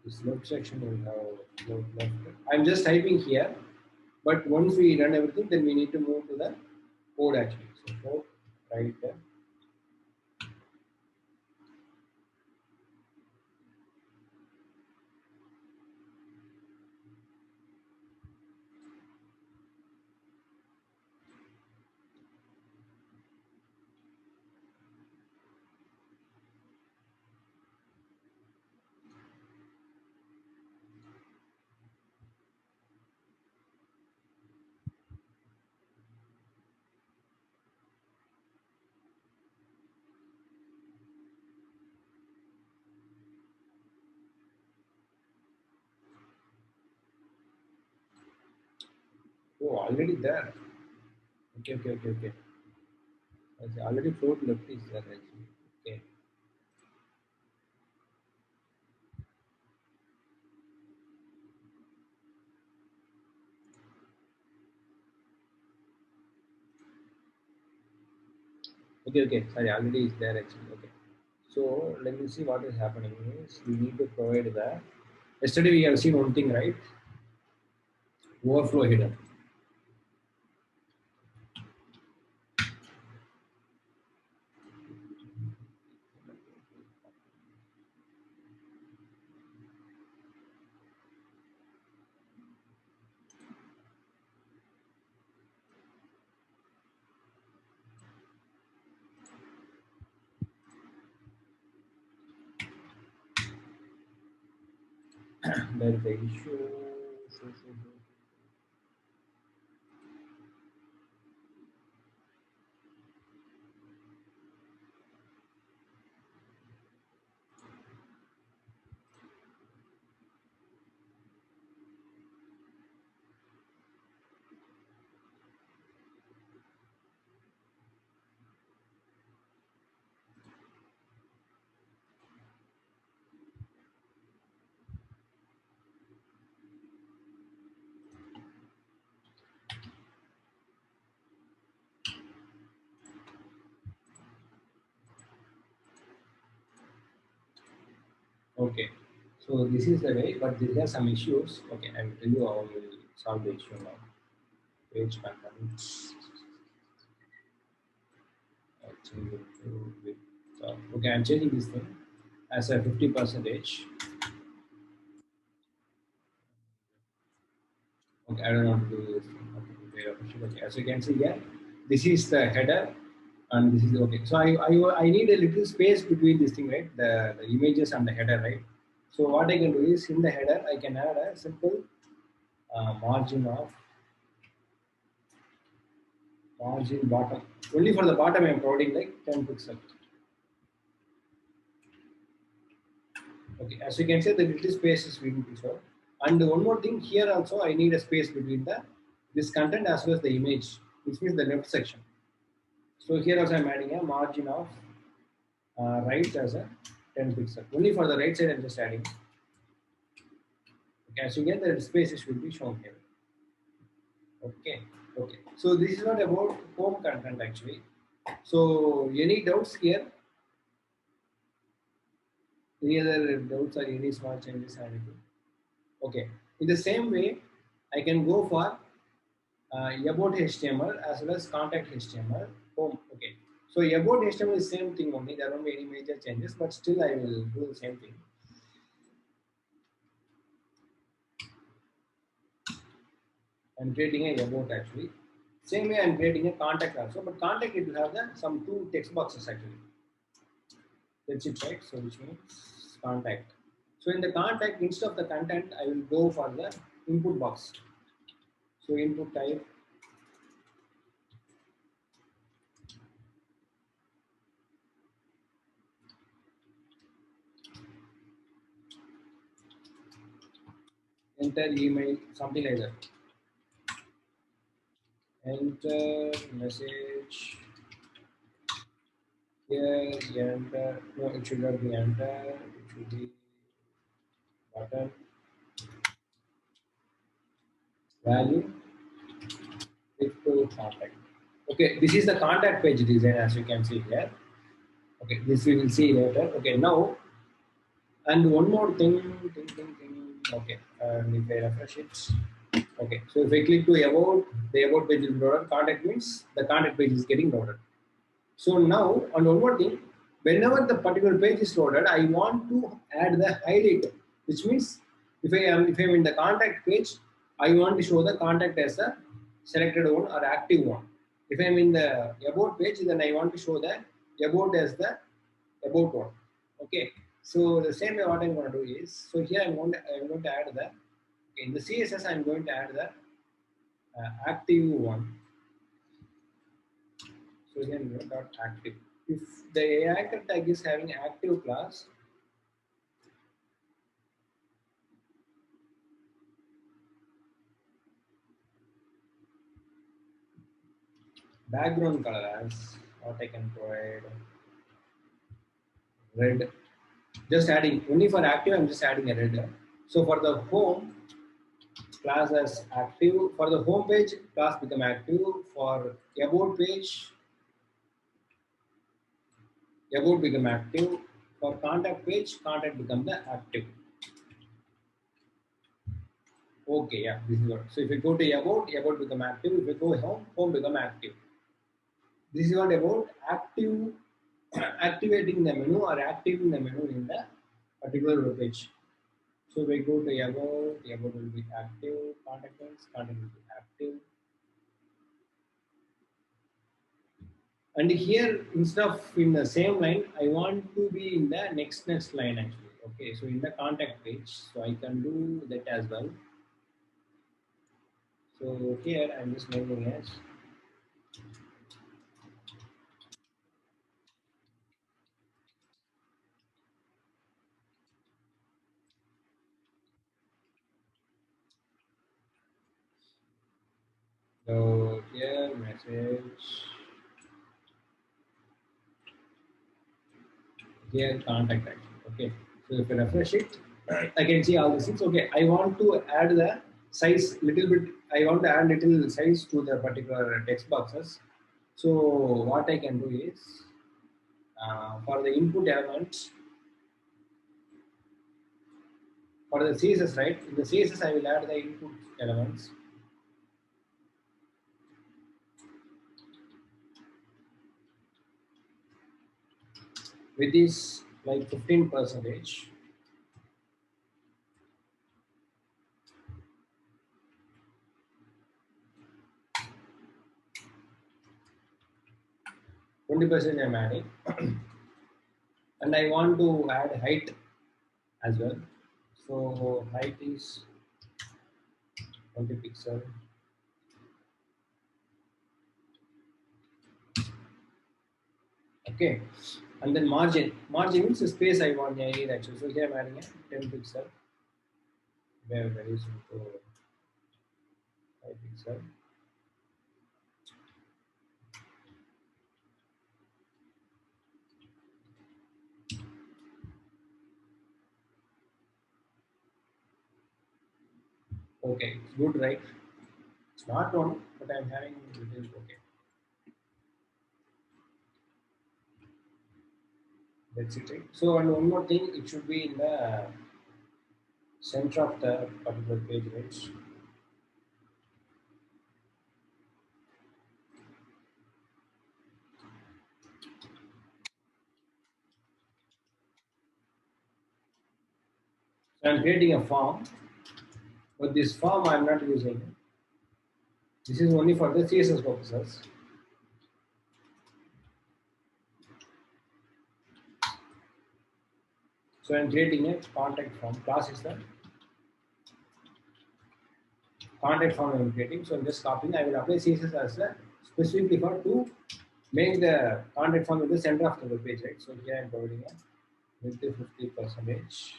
This left section will have float left. I'm just typing here, but once we run everything, then we need to move to the code actually. So float right. Oh, already there. Okay. I see. Already float left is there actually. Okay. Okay. Sorry, already is there actually. Okay. So let me see what is happening is we need to provide the. Yesterday we have seen one thing, right? Overflow header. There is the issue. So. Okay. So this is the way, but there are some issues. Okay, I will tell you how we will solve the issue now. Page content. I change it to with, okay, I'm changing this thing as a 50 percentage. Okay, I don't want to do this thing. Okay, as you can see here, this is the header and this is okay. So I need a little space between this thing, right? The images and the header, right? So what I can do is in the header, I can add a simple margin bottom. Only for the bottom, I'm providing like 10 pixels. Okay, as you can see, the little space is being preserved. And one more thing here also, I need a space between the this content as well as the image, which means the left section. So here also I'm adding a margin of right as a 10 pixel. Only for the right side I'm just adding. Okay, as you get the spaces will be shown here. Okay, okay. So this is not about home content actually. So any doubts here? Any other doubts or any small changes or anything? Okay. In the same way, I can go for about HTML as well as contact HTML. Home. Okay. So about HTML is same thing only. There won't be any major changes, but still I will do the same thing. I'm creating a about actually. Same way I'm creating a contact also, but contact it will have some two text boxes actually. That's it, right? So which means contact. So in the contact, instead of the content, I will go for the input box. So input type, enter email, something like that. Enter message here, enter. No, it should not be enter. It should be button value click to contact. Okay, this is the contact page design as you can see here. Okay, this we will see later. Okay, now and one more thing. Okay, and if I refresh it. Okay, so if I click to about, the about page is loaded. Contact means the contact page is getting loaded. So now, and one more thing, whenever the particular page is loaded, I want to add the highlighter, which means if I'm in the contact page, I want to show the contact as a selected one or active one. If I'm in the about page, then I want to show the about as the about one. Okay. So the same way what I'm going to do is, so here I'm going to add the in the CSS I'm going to add the active one. So here dot active. If the anchor tag is having active class, background color as what I can provide red. Just adding only for active. I'm just adding a red. So for the home class as active, for the home page class become active. For about page, about become active. For contact page, contact become the active. Okay, yeah, this is what. So if you go to about become active. If you go home, home become active. This is what about active, activating the menu or activating the menu in the particular page. So we go to about will be active, contact will be active. And here, instead of in the same line, I want to be in the next line actually. Okay, so in the contact page, so I can do that as well. So here I'm just naming as so here message, here contact actually. Okay, so if I refresh it, I can see all these things. Okay, I want to add the size little bit. I want to add little size to the particular text boxes. So what I can do is for the input elements for the CSS, right? In the CSS, I will add the input elements. With this like 15 percentage. 20% I'm adding. And I want to add height as well. So height is 20 pixel. Okay. And then margin. Margin means the space I want here actually. So here I'm adding a 10 pixel. Very simple. 5 pixel. Okay, it's good, right? It's not one, but I'm having it is okay. That's it, right? So, and one more thing, it should be in the center of the particular page, right? So I'm creating a form, but this form I'm not using. This is only for the CSS purposes. So I'm creating a contact form. Class is the contact form I'm creating. So I'm just copying. I will apply CSS as a specifically for to make the contact form in the center of the web page, right? So here I'm providing a with the 50%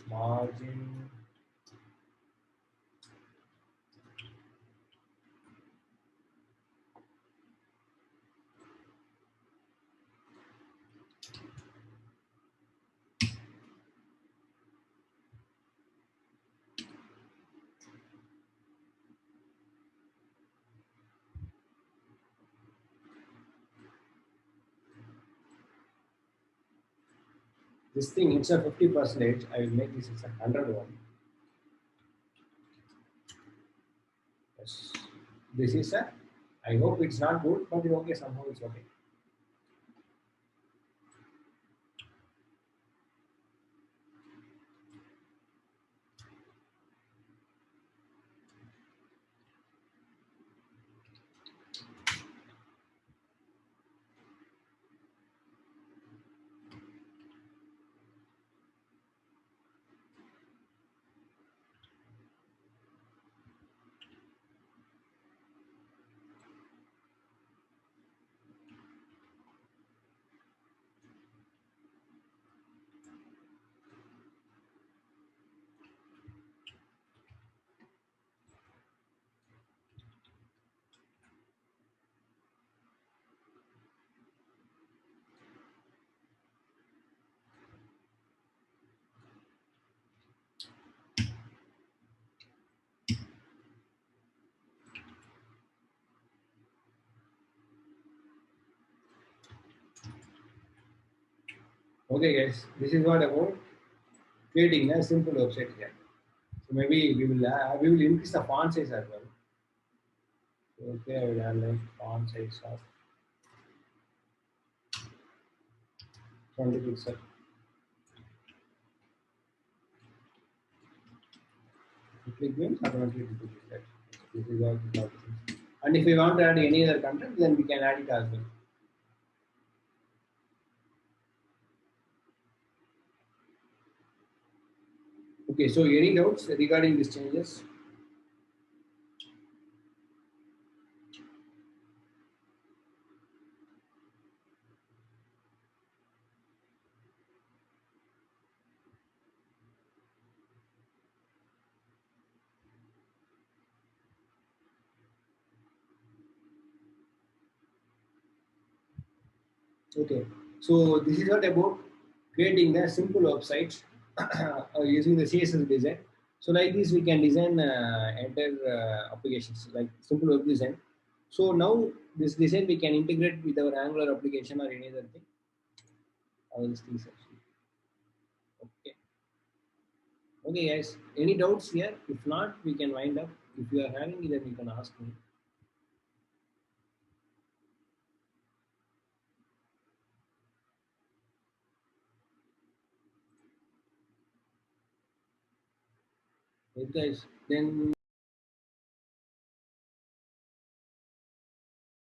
margin. This thing instead of 50%, I will make this as a 100 one. Yes. This is a. I hope it's not good, but it's okay. Somehow it's okay. Okay, guys. This is what about creating a simple website here. So maybe we will increase the font size as well. So, okay, I will have like font size of 20 pixel. You click means automatically it will be that. This is what we have to do. And if we want to add any other content, then we can add it as well. Okay, so any doubts regarding these changes? Okay, so this is what about creating a simple website using the CSS design. So like this, we can design entire applications like simple web design. So now this design we can integrate with our Angular application or any other thing. All these things actually. Okay. Okay, guys. Any doubts here? If not, we can wind up. If you are having, then you can ask me. Yes, guys. Then